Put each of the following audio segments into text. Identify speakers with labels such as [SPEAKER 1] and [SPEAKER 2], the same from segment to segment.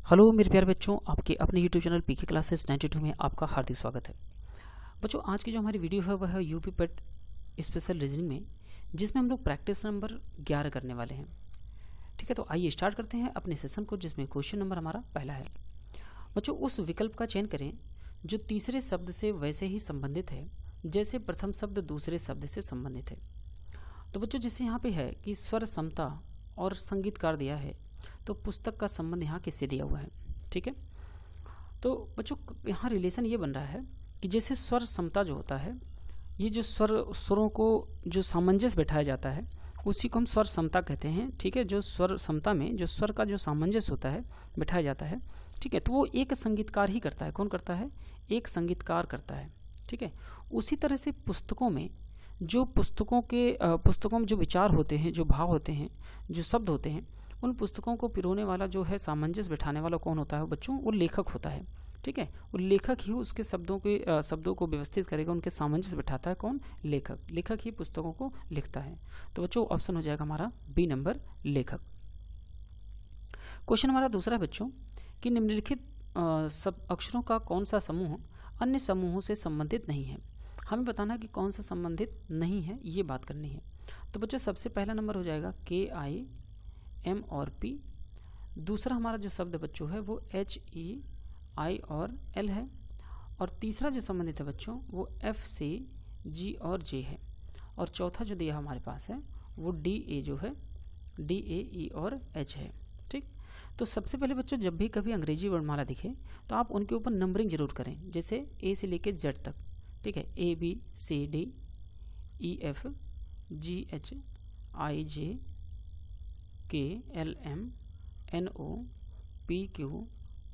[SPEAKER 1] Hello मेरे प्यारे बच्चों, आपके अपने यूट्यूब चैनल पीके क्लासेस 92 में आपका हार्दिक स्वागत है। बच्चों, आज की जो हमारी वीडियो है वह है यूपी पेट स्पेशल रीजनिंग में, जिसमें हम लोग प्रैक्टिस नंबर 11 करने वाले हैं। ठीक है, तो आइए स्टार्ट करते हैं अपने सेशन को, जिसमें क्वेश्चन नंबर हमारा पहला है। बच्चों, उस विकल्प का चयन करें जो तीसरे शब्द से वैसे ही संबंधित है जैसे प्रथम शब्द दूसरे शब्द से संबंधित है। तो बच्चों, जैसे यहाँ पे है कि स्वर समता और संगीतकार दिया है, तो पुस्तक का संबंध यहाँ किससे दिया हुआ है। ठीक है, तो बच्चों यहाँ रिलेशन ये बन रहा है कि जैसे स्वर समता जो होता है, ये जो स्वरों को जो सामंजस्य बैठाया जाता है उसी को हम स्वर समता कहते हैं। ठीक है, जो स्वर समता में जो स्वर का जो सामंजस्य होता है बैठाया जाता है, ठीक है, तो वो एक संगीतकार ही करता है। कौन करता है? एक संगीतकार करता है। ठीक है, उसी तरह से पुस्तकों में जो पुस्तकों में जो विचार होते हैं, जो भाव होते हैं, जो शब्द होते हैं, उन पुस्तकों को पिरोने वाला जो है, सामंजस्य बैठाने वाला कौन होता है बच्चों? वो लेखक होता है। ठीक है, वो लेखक ही उसके शब्दों को व्यवस्थित करेगा, उनके सामंजस्य बैठाता है। कौन? लेखक। लेखक ही पुस्तकों को लिखता है। तो बच्चों ऑप्शन हो जाएगा हमारा बी नंबर, लेखक। क्वेश्चन हमारा दूसरा बच्चों कि निम्नलिखित सब अक्षरों का कौन सा समूह अन्य समूहों से संबंधित नहीं है। हमें बताना कि कौन सा संबंधित नहीं है, ये बात करनी है। तो बच्चों सबसे पहला नंबर हो जाएगा KI M और P। दूसरा हमारा जो शब्द बच्चों है वो HE I और L है। और तीसरा जो संबंधित है बच्चों वो FC G और J है। और चौथा जो दिया हमारे पास है वो DA जो है DA E और H है। ठीक, तो सबसे पहले बच्चों जब भी कभी अंग्रेजी वर्णमाला दिखे तो आप उनके ऊपर नंबरिंग जरूर करें, जैसे A से लेके Z तक। ठीक है, ABCD EF GH IJ KLM NO PQ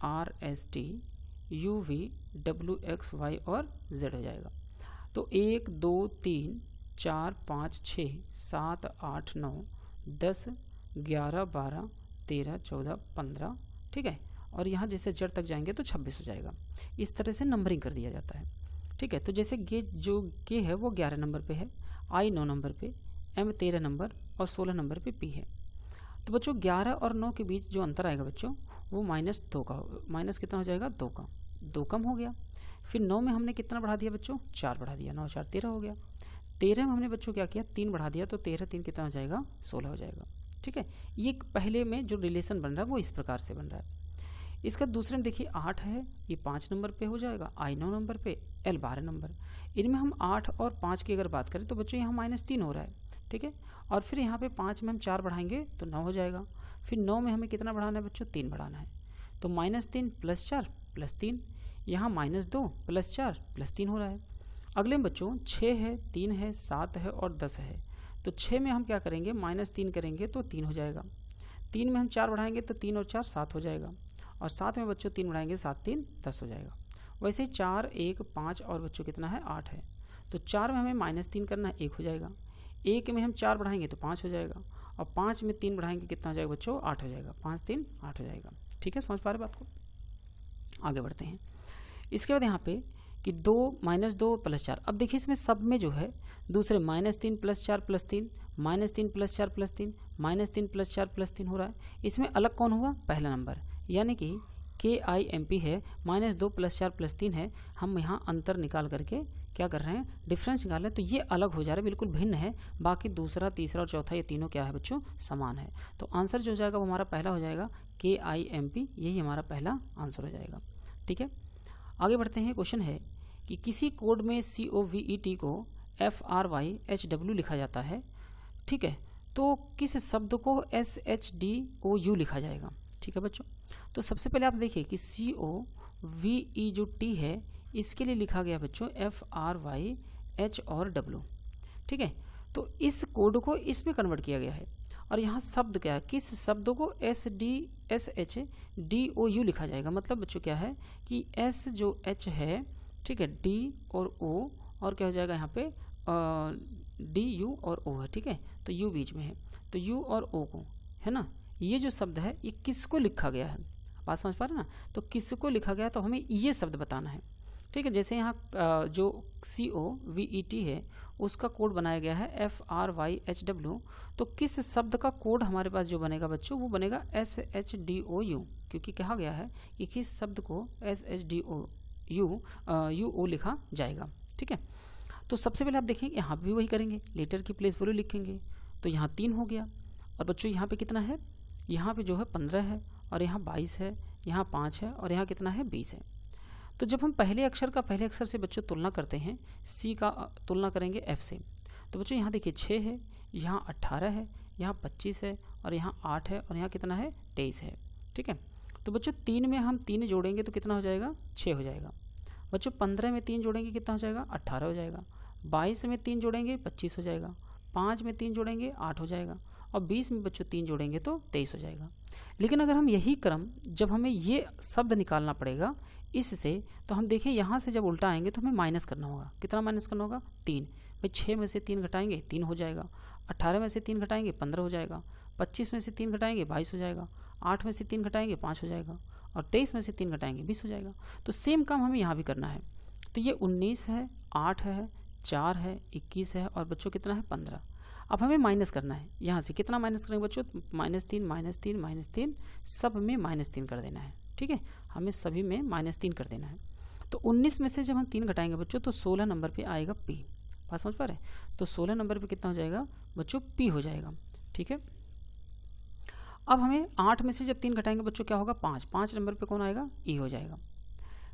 [SPEAKER 1] RST UV WXY और Z हो जाएगा। तो 1 2 3 4 5 6 7 8 9 10 11 12 13 14 15। ठीक है, और यहाँ जैसे जड़ तक जाएंगे तो 26 हो जाएगा। इस तरह से नंबरिंग कर दिया जाता है। ठीक है, तो जैसे के है वो 11 नंबर पे है, I 9 नंबर पे, M 13 नंबर और 16 नंबर पे P है। तो बच्चों 11 और 9 के बीच जो अंतर आएगा बच्चों वो -2 का, माइनस कितना हो जाएगा? 2 का। 2 कम हो गया। फिर 9 में हमने कितना बढ़ा दिया बच्चों? 4 बढ़ा दिया। 9 4 13 हो गया। 13 में हमने बच्चों क्या किया? 3 बढ़ा दिया, तो 13 3 कितना हो जाएगा? 16 हो जाएगा। ठीक है, ये पहले में जो रिलेशन बन रहा है वो इस प्रकार से बन रहा है। इसका दूसरे में देखिए 8 है, ये 5 नंबर पे हो जाएगा, I 9 नंबर पे, L 12 नंबर। इनमें हम 8 और 5 की अगर बात करें तो बच्चों यहाँ -3 हो रहा है। ठीक है, और फिर यहाँ पे 5 में हम 4 बढ़ाएंगे तो 9 हो जाएगा। फिर 9 में हमें कितना बढ़ाना है बच्चों? 3 बढ़ाना है। तो -3 + 4 + 3, यहाँ -2 + 4 + 3 हो रहा है। अगले में बच्चों 6 है, 3 है, 7 है और 10 है। तो 6 में हम क्या करेंगे? -3 करेंगे तो 3 हो जाएगा। 3 में हम 4 बढ़ाएंगे तो 3 और 4 7 हो जाएगा। और 7 में बच्चों 3 बढ़ाएंगे, 7 3 10 हो जाएगा। वैसे ही 4 1 5 और बच्चों कितना है? 8 है। तो 4 में हमें -3 करना है, 1 हो जाएगा। 1 में हम 4 बढ़ाएंगे तो 5 हो जाएगा। और 5 में 3 बढ़ाएंगे कितना हो जाएगा बच्चों? 8 हो जाएगा। 5 3 8 हो जाएगा। ठीक है, समझ पा रहे बात को? आगे बढ़ते हैं। इसके बाद यहाँ पे कि 2 -2 + 4। अब देखिए इसमें सब में जो है दूसरे -3 + 4 + 3, -3 + 4 + 3, -3 + 4 + 3 हो रहा है। इसमें अलग कौन हुआ? पहला नंबर, यानी कि KIMP है, -2 + 4 + 3 है। हम यहाँ अंतर निकाल करके क्या कर रहे हैं? डिफरेंस निकाल रहे हैं। तो ये अलग हो जा रहा है, बिल्कुल भिन्न है। बाकी दूसरा तीसरा और चौथा ये तीनों क्या है बच्चों? समान है। तो आंसर जो हो जाएगा वो हमारा पहला हो जाएगा KIMP, यही हमारा पहला आंसर हो जाएगा। ठीक है, आगे बढ़ते हैं। क्वेश्चन है कि किसी कोड में COVET को FRYHW लिखा जाता है। ठीक है, तो किस शब्द को SHDOU लिखा जाएगा? ठीक है बच्चों, तो सबसे पहले आप देखिए कि COVE जो T है इसके लिए लिखा गया बच्चों FRYH और W। ठीक है, तो इस कोड को इसमें कन्वर्ट किया गया है। और यहाँ शब्द क्या है? किस शब्द को SHDOU लिखा जाएगा? मतलब बच्चों क्या है कि S जो H है, ठीक है, D और O, और क्या हो जाएगा यहाँ पे D U और O है। ठीक है, तो U बीच में है, तो U और O को, है ना, ये जो शब्द है ये किसको लिखा गया है? बात समझ पा रहे ना? तो किसको लिखा गया, तो हमें ये शब्द बताना है। ठीक है। जैसे यहाँ जो COVET है उसका कोड बनाया गया है FRYHW, तो किस शब्द का कोड हमारे पास जो बनेगा बच्चों वो बनेगा SHDOU, क्योंकि कहा गया है कि किस शब्द को SHDOU लिखा जाएगा। ठीक है। तो सबसे पहले आप देखेंगे यहाँ भी वही करेंगे, लेटर की प्लेस वैल्यू लिखेंगे। तो यहाँ 3 हो गया, और बच्चों यहाँ पे कितना है, यहाँ पे जो है 15 है, और यहाँ 22 है, यहाँ 5 है, और यहाँ कितना है 20 है। तो जब हम पहले अक्षर से बच्चों तुलना करते हैं, C का तुलना करेंगे F से, तो बच्चों यहाँ देखिए 6 है, यहाँ 18 है, यहाँ 25 है, और यहाँ 8 है, और यहाँ कितना है 23 है। ठीक है। तो बच्चों 3 में हम 3 जोड़ेंगे तो कितना हो जाएगा 6 हो जाएगा। बच्चों 15 में 3 जोड़ेंगे कितना हो जाएगा 18 हो जाएगा। 22 में 3 जोड़ेंगे 25 हो जाएगा। 5 में 3 जोड़ेंगे 8 हो जाएगा, और 20 में बच्चों 3 जोड़ेंगे तो 23 हो जाएगा। लेकिन अगर हम यही क्रम, जब हमें ये शब्द निकालना पड़ेगा इससे, तो हम देखें यहाँ से जब उल्टा आएंगे तो हमें माइनस करना होगा। कितना माइनस करना होगा 3। भाई 6 में से 3 घटाएंगे 3 हो जाएगा। 18 में से 3 घटाएंगे 15 हो जाएगा। 25 में से 3 घटाएंगे 22 हो जाएगा। 8 में से 3 घटाएंगे 5 हो जाएगा, और 23 में से 3 घटाएंगे 20 हो जाएगा। तो सेम काम हमें यहाँ भी करना है। तो ये 19 है, 8 है, 4 है, 21 है, और बच्चों कितना है 15। अब हमें माइनस करना है। यहाँ से कितना माइनस करेंगे बच्चों, -3 -3 -3, सब में -3 कर देना है। ठीक है, हमें सभी में -3 कर देना है। तो 19 में से जब हम 3 घटाएंगे बच्चों तो 16 नंबर पे आएगा P। बात समझ पा रहे हैं? तो 16 नंबर पे कितना हो जाएगा बच्चों P हो जाएगा। ठीक है। अब हमें 8 में से जब 3 घटाएंगे बच्चों क्या होगा 5। 5 नंबर पे कौन आएगा E हो जाएगा।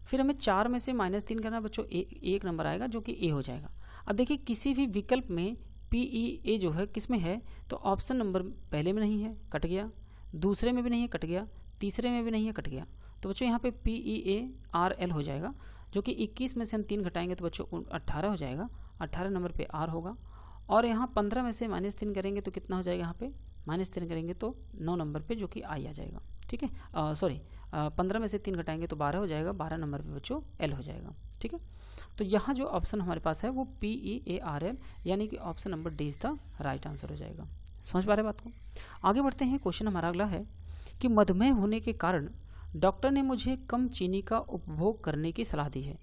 [SPEAKER 1] फिर हमें 4 में से -3 करना बच्चों, एक नंबर आएगा जो कि A हो जाएगा। अब देखिए किसी भी विकल्प में PEA जो है किस में है, तो ऑप्शन नंबर पहले में नहीं है, कट गया। दूसरे में भी नहीं है, कट गया। तीसरे में भी नहीं है, कट गया। तो बच्चों यहाँ पे PEARL हो जाएगा, जो कि 21 में से हम 3 घटाएंगे तो बच्चों 18 हो जाएगा। 18 नंबर पे R होगा। और यहाँ 15 में से -3 करेंगे तो कितना हो जाएगा, यहाँ पे -3 करेंगे तो 9 नंबर पे जो कि I आ जाएगा। ठीक है, 15 में से 3 घटाएंगे तो 12 हो जाएगा। 12 नंबर पे बच्चों L हो जाएगा। ठीक है। तो यहाँ जो ऑप्शन हमारे पास है वो PEARL, यानी कि option number D is the right answer हो जाएगा। समझ पा रहे बात को? आगे बढ़ते हैं। क्वेश्चन हमारा अगला है कि मधुमेह होने के कारण डॉक्टर ने मुझे कम चीनी का उपभोग करने की सलाह दी है,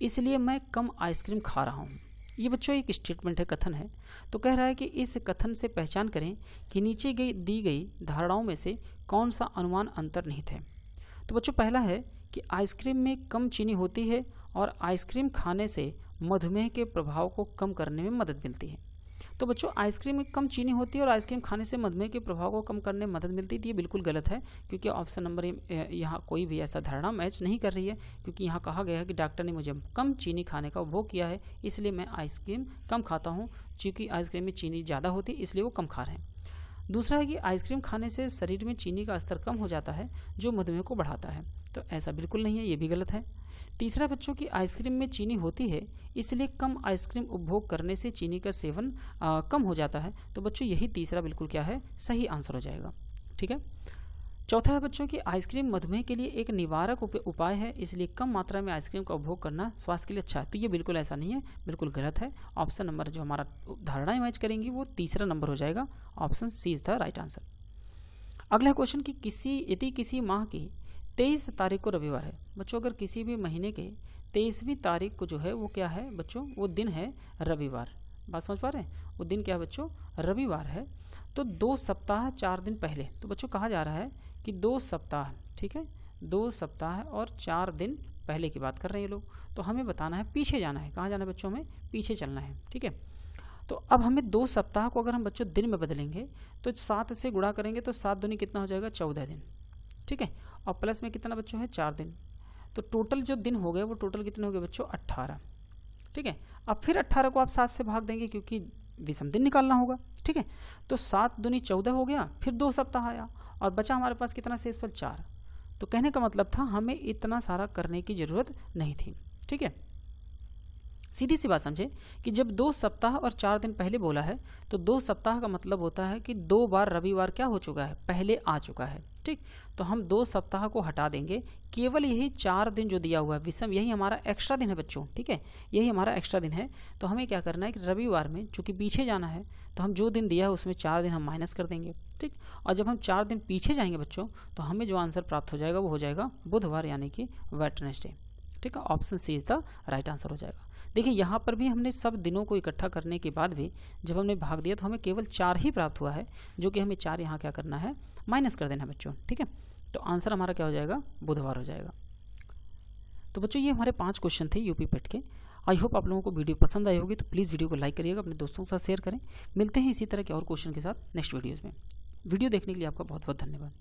[SPEAKER 1] इसलिए मैं कम आइसक्रीम खा रहा हूँ। ये बच्चों एक स्टेटमेंट है, कथन है। तो कह रहा है कि इस कथन से पहचान करें कि नीचे दी गई धारणाओं में से कौन सा अनुमान अंतर्निहित है। तो बच्चों पहला है कि आइसक्रीम में कम चीनी होती है और आइसक्रीम खाने से मधुमेह के प्रभाव को कम करने में मदद मिलती है। तो बच्चों आइसक्रीम में कम चीनी होती है और आइसक्रीम खाने से मधुमेह के प्रभाव को कम करने में मदद मिलती है। ये बिल्कुल गलत है, क्योंकि ऑप्शन नंबर यहाँ कोई भी ऐसा धारणा मैच नहीं कर रही है, क्योंकि यहाँ कहा गया है कि डॉक्टर ने मुझे कम चीनी खाने का उपभोग किया है, इसलिए मैं आइसक्रीम कम खाता हूँ। चूँकि आइसक्रीम में चीनी ज़्यादा होती है इसलिए वो कम खा रहे हैं। दूसरा है कि आइसक्रीम खाने से शरीर में चीनी का स्तर कम हो जाता है, जो मधुमेह को बढ़ाता है। तो ऐसा बिल्कुल नहीं है, ये भी गलत है। तीसरा बच्चों की आइसक्रीम में चीनी होती है, इसलिए कम आइसक्रीम उपभोग करने से चीनी का सेवन कम हो जाता है। तो बच्चों यही तीसरा बिल्कुल क्या है, सही आंसर हो जाएगा। ठीक है। चौथा है बच्चों की आइसक्रीम मधुमेह के लिए एक निवारक उपाय है, इसलिए कम मात्रा में आइसक्रीम का उपभोग करना स्वास्थ्य के लिए अच्छा है। तो ये बिल्कुल ऐसा नहीं है, बिल्कुल गलत है। ऑप्शन नंबर जो हमारा धारणाएं मैच करेंगी वो तीसरा नंबर हो जाएगा। Option C is the right answer. अगला क्वेश्चन की यदि किसी माह की 23 तारीख को रविवार है। बच्चों अगर किसी भी महीने के 23वीं तारीख को जो है वो क्या है बच्चों, वो दिन है रविवार। बात समझ पा रहे हैं? वो दिन क्या है बच्चों, रविवार है। तो 2 सप्ताह 4 दिन पहले, तो बच्चों कहा जा रहा है कि 2 सप्ताह, ठीक है, 2 सप्ताह और 4 दिन पहले की बात कर रहे हैं ये लोग। तो हमें बताना है, पीछे जाना है। कहाँ जाना है बच्चों, हमें पीछे चलना है। ठीक है। तो अब हमें 2 सप्ताह को अगर हम बच्चों दिन में बदलेंगे तो 7 से गुणा करेंगे तो 7 दूनी कितना हो जाएगा 14 दिन। ठीक है। और प्लस में कितना बच्चों है 4 दिन। तो टोटल जो दिन हो गए वो टोटल कितने हो गए बच्चों 18। ठीक है। अब फिर 18 को आप 7 से भाग देंगे क्योंकि विषम दिन निकालना होगा। ठीक है। तो 7 दूनी 14 हो गया, फिर 2 सप्ताह आया और बचा हमारे पास कितना शेषफल 4। तो कहने का मतलब था हमें इतना सारा करने की जरूरत नहीं थी। ठीक है। सीधी सी बात समझे कि जब 2 सप्ताह और 4 दिन पहले बोला है तो 2 सप्ताह का मतलब होता है कि 2 बार रविवार क्या हो चुका है, पहले आ चुका है। ठीक। तो हम 2 सप्ताह को हटा देंगे, केवल यही 4 दिन जो दिया हुआ है विषम, यही हमारा एक्स्ट्रा दिन है बच्चों। ठीक है, यही हमारा एक्स्ट्रा दिन है। तो हमें क्या करना है कि रविवार में चूंकि पीछे जाना है तो हम जो दिन दिया है उसमें 4 दिन हम माइनस कर देंगे। ठीक। और जब हम 4 दिन पीछे जाएंगे बच्चों तो हमें जो आंसर प्राप्त हो जाएगा वो हो जाएगा बुधवार, यानी कि वेडनेसडे। ठीक है, option C is the right answer हो जाएगा। देखिए यहाँ पर भी हमने सब दिनों को इकट्ठा करने के बाद भी जब हमने भाग दिया तो हमें केवल 4 ही प्राप्त हुआ है, जो कि हमें 4 यहाँ क्या करना है, माइनस कर देना है बच्चों। ठीक है, तो आंसर हमारा क्या हो जाएगा, बुधवार हो जाएगा। तो बच्चों ये हमारे 5 क्वेश्चन थे यूपी पेट के। आई होप आप लोगों को वीडियो पसंद आई होगी, तो प्लीज़ वीडियो को लाइक करिएगा, अपने दोस्तों के साथ शेयर करें। मिलते हैं इसी तरह के और क्वेश्चन के साथ नेक्स्ट वीडियोज़ में। वीडियो देखने के लिए आपका बहुत बहुत धन्यवाद।